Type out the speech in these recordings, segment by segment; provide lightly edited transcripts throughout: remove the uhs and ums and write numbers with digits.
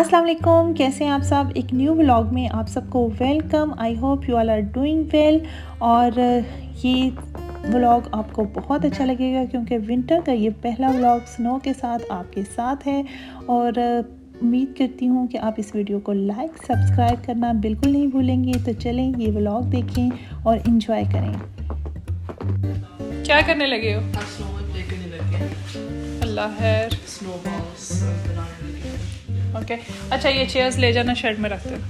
अस्सलाम वालेकुम, कैसे हैं आप सब। एक न्यू व्लॉग में आप सबको welcome. I hope you all are doing well. और ये व्लॉग आपको बहुत अच्छा लगेगा क्योंकि विंटर का ये पहला व्लॉग स्नो के साथ आपके साथ है। और उम्मीद करती हूँ कि आप इस वीडियो को लाइक सब्सक्राइब करना बिल्कुल नहीं भूलेंगे। तो चलें ये व्लॉग देखें और इन्जॉय करें। क्या करने लगे हो? अल्लाह खैर। स्नोबॉल्स बनाने लगे। ओके अच्छा, ये चेयर्स ले जाना, शेड में रखते हैं।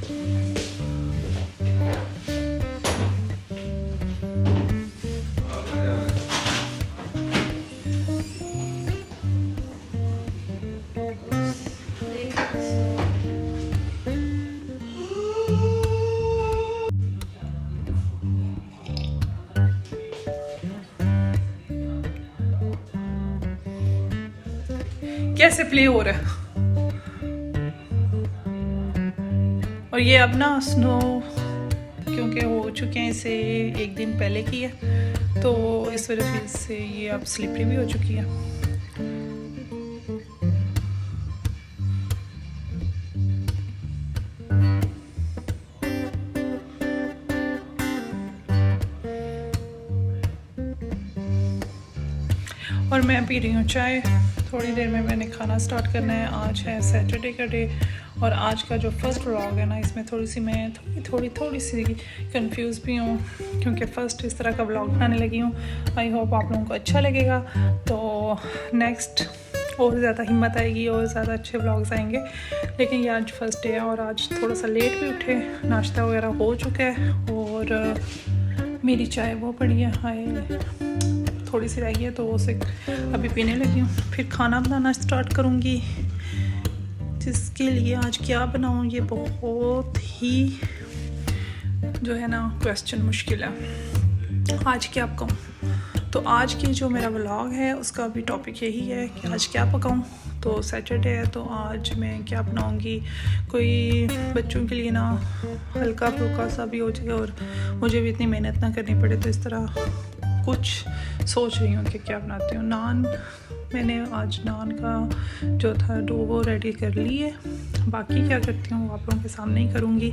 कैसे प्ले हो रहा है। और ये अब ना स्नो क्योंकि हो चुके हैं, इसे एक दिन पहले की है तो इस वजह से ये अब स्लिपरी भी हो चुकी है। और मैं पी रही हूँ चाय। थोड़ी देर में मैंने खाना स्टार्ट करना है। आज है सैटरडे का डे और आज का जो फर्स्ट व्लॉग है ना, इसमें थोड़ी सी कंफ्यूज भी हूँ क्योंकि फ़र्स्ट इस तरह का व्लॉग बनाने लगी हूँ। आई होप आप लोगों को अच्छा लगेगा। तो नेक्स्ट और ज़्यादा हिम्मत आएगी और ज़्यादा अच्छे व्लॉग्स आएंगे। लेकिन ये आज फर्स्ट डे है और आज थोड़ा सा लेट भी उठे, नाश्ता वगैरह हो चुका है और मेरी चाय वो पड़ी है, हाय थोड़ी सी रह गई है तो उसे अभी पीने लगी हूँ। फिर खाना बनाना स्टार्ट करूँगी, जिसके लिए आज क्या बनाऊँ ये बहुत ही जो है ना क्वेश्चन मुश्किल है। आज क्या पकाऊँ? तो आज की जो मेरा व्लॉग है उसका भी टॉपिक यही है कि आज क्या पकाऊँ। तो सैटरडे है तो आज मैं क्या बनाऊँगी, कोई बच्चों के लिए ना हल्का फुल्का सा भी हो जाएगा और मुझे भी इतनी मेहनत ना करनी पड़े। तो इस तरह कुछ सोच रही हूँ कि क्या बनाती हूँ। नान, मैंने आज नान का जो था डो वो रेडी कर ली है। बाकी क्या करती हूँ आप लोगों के सामने ही करूँगी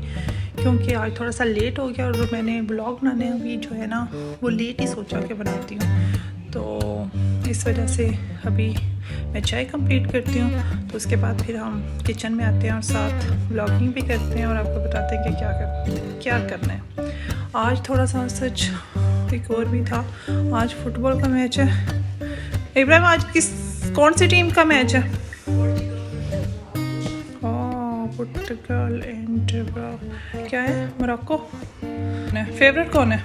क्योंकि आज थोड़ा सा लेट हो गया और मैंने ब्लॉग बनाने भी जो है ना वो लेट ही सोचा कि बनाती हूँ। तो इस वजह से अभी मैं चाय कंप्लीट करती हूँ तो उसके बाद फिर हम किचन में आते हैं और साथ ब्लॉगिंग भी करते हैं और आपको बताते हैं कि क्या करना है। आज थोड़ा सा सच एक और भी था, आज फुटबॉल का मैच है। इब्राहिम आज कौन सी टीम का मैच है? पुर्तगाल एंड क्या है, मोरक्को। फेवरेट कौन है?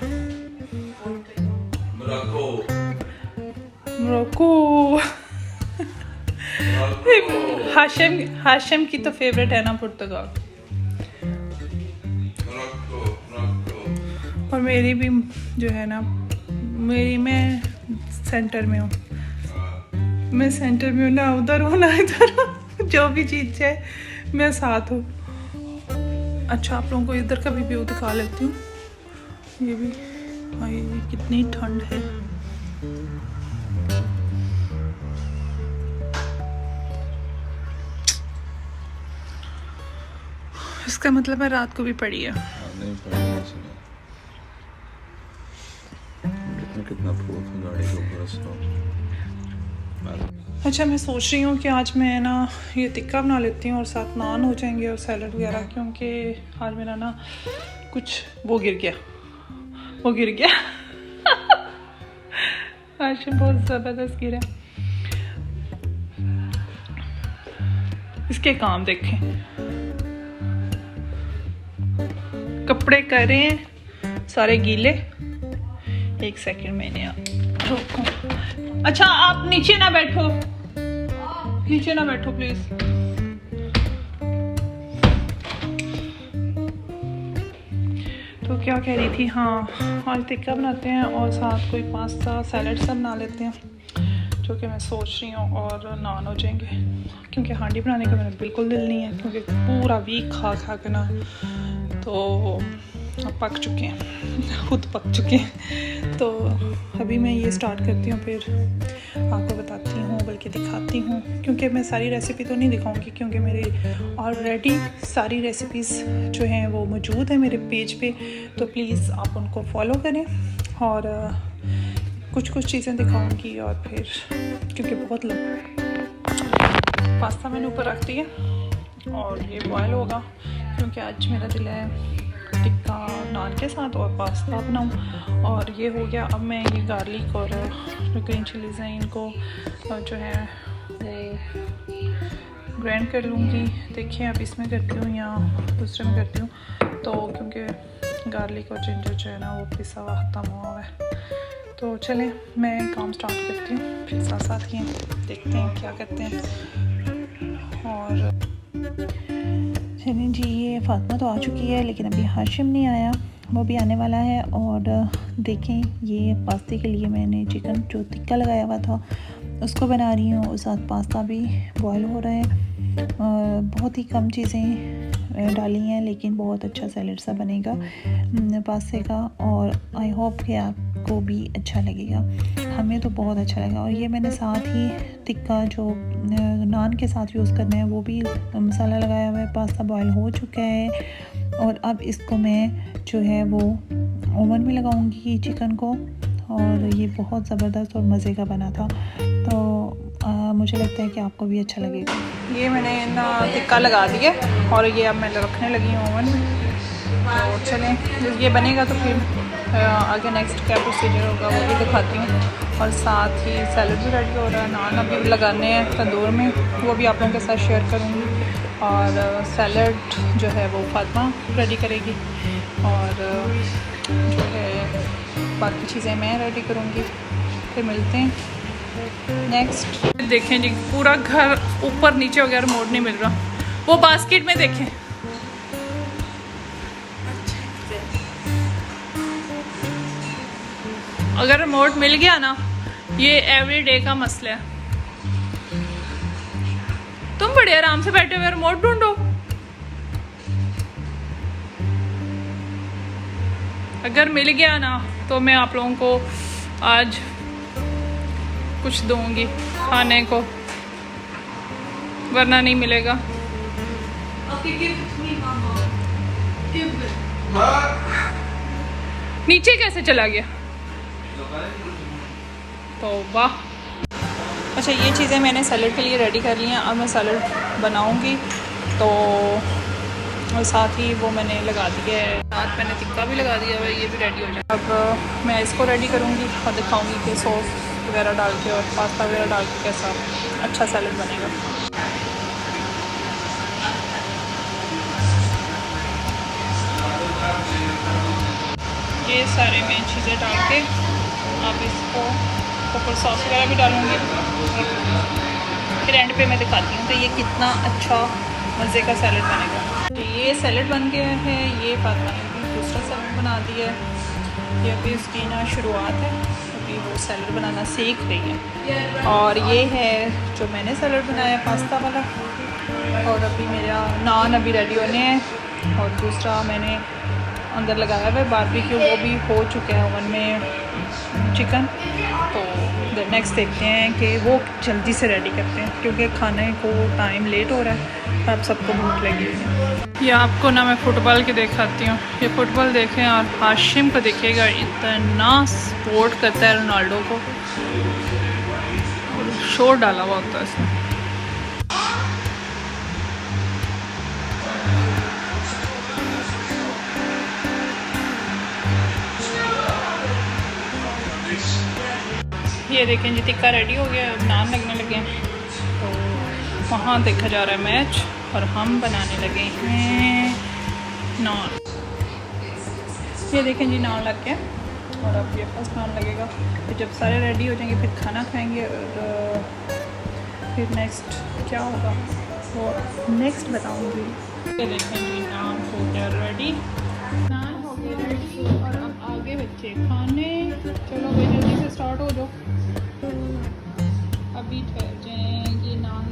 मोरक्को। हाशिम की तो फेवरेट है ना पुर्तगाल। और मेरी भी जो है ना, मैं सेंटर में हूँ। मैं सेंटर में हूँ, ना उधर हूँ ना इधर हूँ। जो भी चीज़ है मैं साथ हूँ। अच्छा, आप लोगों को इधर का भी व्यू दिखा लेती हूँ। ये भी भाई कितनी ठंड है। इसका मतलब है रात को भी पड़ी है। नहीं पड़ी कितना प्रूफ गाड़ी के ऊपर स्नो। अच्छा, मैं सोच रही हूँ कि आज मैं ना ये टिक्का बना लेती हूँ और साथ नान हो जाएंगे और सैलड वगैरह, क्योंकि आज मेरा ना कुछ वो गिर गया आज बहुत ज़बरदस्त गिरा। इसके काम देखें, कपड़े कर रहे हैं सारे गीले। एक सेकंड मैंने रोको। अच्छा, आप नीचे ना बैठो प्लीज। तो क्या कह रही थी, हाँ आज टिक्का बनाते हैं और साथ कोई पास्ता सैलड सब बना लेते हैं, जो कि मैं सोच रही हूँ। और नान हो जाएंगे क्योंकि हांडी बनाने का मेरा बिल्कुल दिल नहीं है क्योंकि पूरा वीक खा के ना तो पक चुके हैं, खुद पक चुके हैं। तो अभी मैं ये स्टार्ट करती हूँ, फिर आपको बताती हूँ, बल्कि दिखाती हूँ, क्योंकि मैं सारी रेसिपी तो नहीं दिखाऊंगी क्योंकि मेरी ऑलरेडी सारी रेसिपीज़ जो हैं वो मौजूद है मेरे पेज पे, तो प्लीज़ आप उनको फॉलो करें। और कुछ कुछ चीज़ें दिखाऊंगी और फिर क्योंकि बहुत पास्ता मैंने ऊपर रख दिया और ये बॉयल होगा, क्योंकि आज मेरा दिल है टिक्का नान के साथ और पास्ता बनाऊं। और ये हो गया। अब मैं ये गार्लिक और जो ग्रीन चिलीज़ हैं इनको जो है वो ग्राइंड कर लूँगी। देखिए अब इसमें करती हूँ या दूसरे में करती हूँ, तो क्योंकि गार्लिक और जिंजर जो है ना वो पिसा हुआ ख़त्म हुआ है। तो चलें मैं काम स्टार्ट करती हूँ, फिर साथ साथ ही देखते हैं क्या करते हैं। और चलें जी, ये फातिमा तो आ चुकी है लेकिन अभी हाशिम नहीं आया, वो भी आने वाला है। और देखें ये पास्ते के लिए मैंने चिकन जो टिक्का लगाया हुआ था उसको बना रही हूँ, और साथ पास्ता भी बॉयल हो रहा है। बहुत ही कम चीज़ें डाली हैं लेकिन बहुत अच्छा सैलेड सा बनेगा पास्ते का, और आई होप कि आपको भी अच्छा लगेगा। हमें तो बहुत अच्छा लगा। और ये मैंने साथ ही टिक्का जो नान के साथ यूज़ करना है वो भी मसाला लगाया हुआ है। पास्ता बॉयल हो चुका है और अब इसको मैं जो है वो ओवन में लगाऊंगी चिकन को, और ये बहुत ज़बरदस्त और मज़े का बना था। तो मुझे लगता है कि आपको भी अच्छा लगेगा। ये मैंने ना टिक्का लगा दिया और ये अब मैं रखने लगी हूँ ओवन में। तो चलें जब ये बनेगा तो फिर आगे नेक्स्ट क्या प्रोसीजर होगा वो भी दिखाती हूँ। और साथ ही सैलड भी रेडी हो रहा है, नान अभी लगाने हैं तंदूर में, वो भी आप लोगों के साथ शेयर करूँगी। और सैलड जो है वो फातिमा रेडी करेगी, और जो है बाकी चीज़ें मैं रेडी करूँगी। फिर मिलते हैं नेक्स्ट। देखें जी पूरा घर ऊपर नीचे हो गया, रिमोट नहीं मिल रहा। वो बास्केट में देखें, अगर रिमोट मिल गया ना, ये एवरीडे का मसला है। तुम बड़े आराम से बैठे हुए रिमोट ढूंढो। अगर मिल गया ना तो मैं आप लोगों को आज कुछ दूंगी खाने को, वरना नहीं मिलेगा। नीचे कैसे चला गया? तो वाह। अच्छा ये चीज़ें मैंने सैलड के लिए रेडी कर ली हैं। अब मैं सैलड बनाऊंगी, तो और साथ ही वो मैंने लगा दिया है, साथ मैंने टिक्का भी लगा दिया है, ये भी रेडी हो जाए। अब मैं इसको रेडी करूँगी और दिखाऊँगी कि सॉस वगैरह डाल के और पास्ता वगैरह डाल के कैसा अच्छा सैलड बनेगा। ये सारे मैं चीज़ें डाल के अब इसको ऊपर सॉस वगैरह भी डालूँगी, फिर एंड पे मैं दिखाती हूँ तो ये कितना अच्छा मज़े का सैलड बनेगा। तो ये सैलड बन गया है। ये फातिमा ने भी दूसरा सैलड बना दिया है। ये अभी उसकी ना शुरुआत है, अभी वो सैलड बनाना सीख रही है। और ये है जो मैंने सैलड बनाया पास्ता वाला, और अभी मेरा नान अभी रेडी होने हैं। और दूसरा मैंने अंदर लगाया हुआ है बारबेक्यू, वो भी हो चुका है ओवन में चिकन। तो नेक्स्ट देखते हैं कि वो जल्दी से रेडी करते हैं क्योंकि खाने को टाइम लेट हो रहा है, अब सबको भूख लगी हुई है। ये आपको ना मैं फुटबॉल की दिखाती हूँ। ये फुटबॉल देखें और हाशिम को देखिएगा, इतना सपोर्ट करता है रोनाल्डो को, शोर डाला हुआ होता है इसमें। ये देखें जी टिक्का रेडी हो गया, अब नान लगने लगे हैं। तो वहाँ देखा जा रहा है मैच और हम बनाने लगे हैं नान। ये देखें जी नान लग गया और अब ये फर्स्ट नान लगेगा। फिर जब सारे रेडी हो जाएंगे फिर खाना खाएंगे, और फिर नेक्स्ट क्या होगा वो नेक्स्ट बताऊँगी। ये देखें जी नान हो गया रेडी, नान हो गया रेडी, और अब आगे बच्चे खाने। चलो भाई जल्दी से स्टार्ट हो जाओ, अभी ठहर जाएंगे नान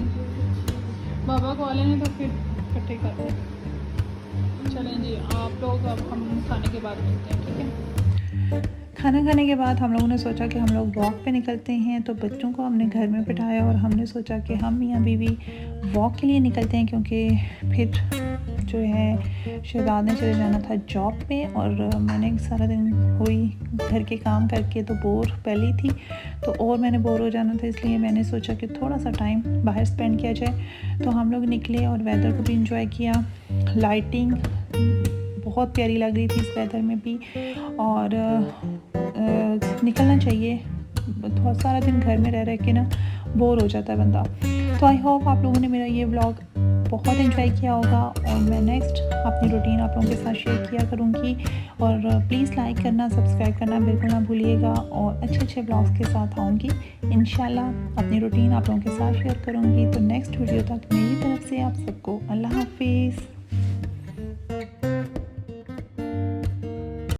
बाबा को वाले ने तो फिर इकट्ठे खाते हैं। चलें जी आप लोग, अब हम खाने के बाद मिलते हैं, ठीक है। खाना खाने के बाद हम लोगों ने सोचा कि हम लोग वॉक पे निकलते हैं, तो बच्चों को हमने घर में बिठाया और हमने सोचा कि हम मियाँ बीवी वॉक के लिए निकलते हैं, क्योंकि फिर जो है शहजाद ने चले जाना था जॉब पे और मैंने सारा दिन हुई घर के काम करके तो बोर पहले ही थी, तो और मैंने बोर हो जाना था, इसलिए मैंने सोचा कि थोड़ा सा टाइम बाहर स्पेंड किया जाए। तो हम लोग निकले और वेदर को भी इंजॉय किया। लाइटिंग बहुत प्यारी लग रही थी इस वेदर में भी, और निकलना चाहिए। थोड़ा सारा दिन घर में रह के ना बोर हो जाता है बंदा। तो आई होप आप लोगों ने मेरा ये व्लॉग बहुत एंजॉय किया होगा, और मैं नेक्स्ट अपनी रूटीन आप लोगों के साथ शेयर किया करूँगी। और प्लीज़ लाइक करना, सब्सक्राइब करना बिल्कुल ना भूलिएगा, और अच्छे अच्छे व्लॉग्स के साथ आऊँगी इंशाल्लाह। अपनी रूटीन आप लोगों के साथ शेयर करूँगी। तो नेक्स्ट वीडियो तक मेरी तरफ से आप सबको अल्लाह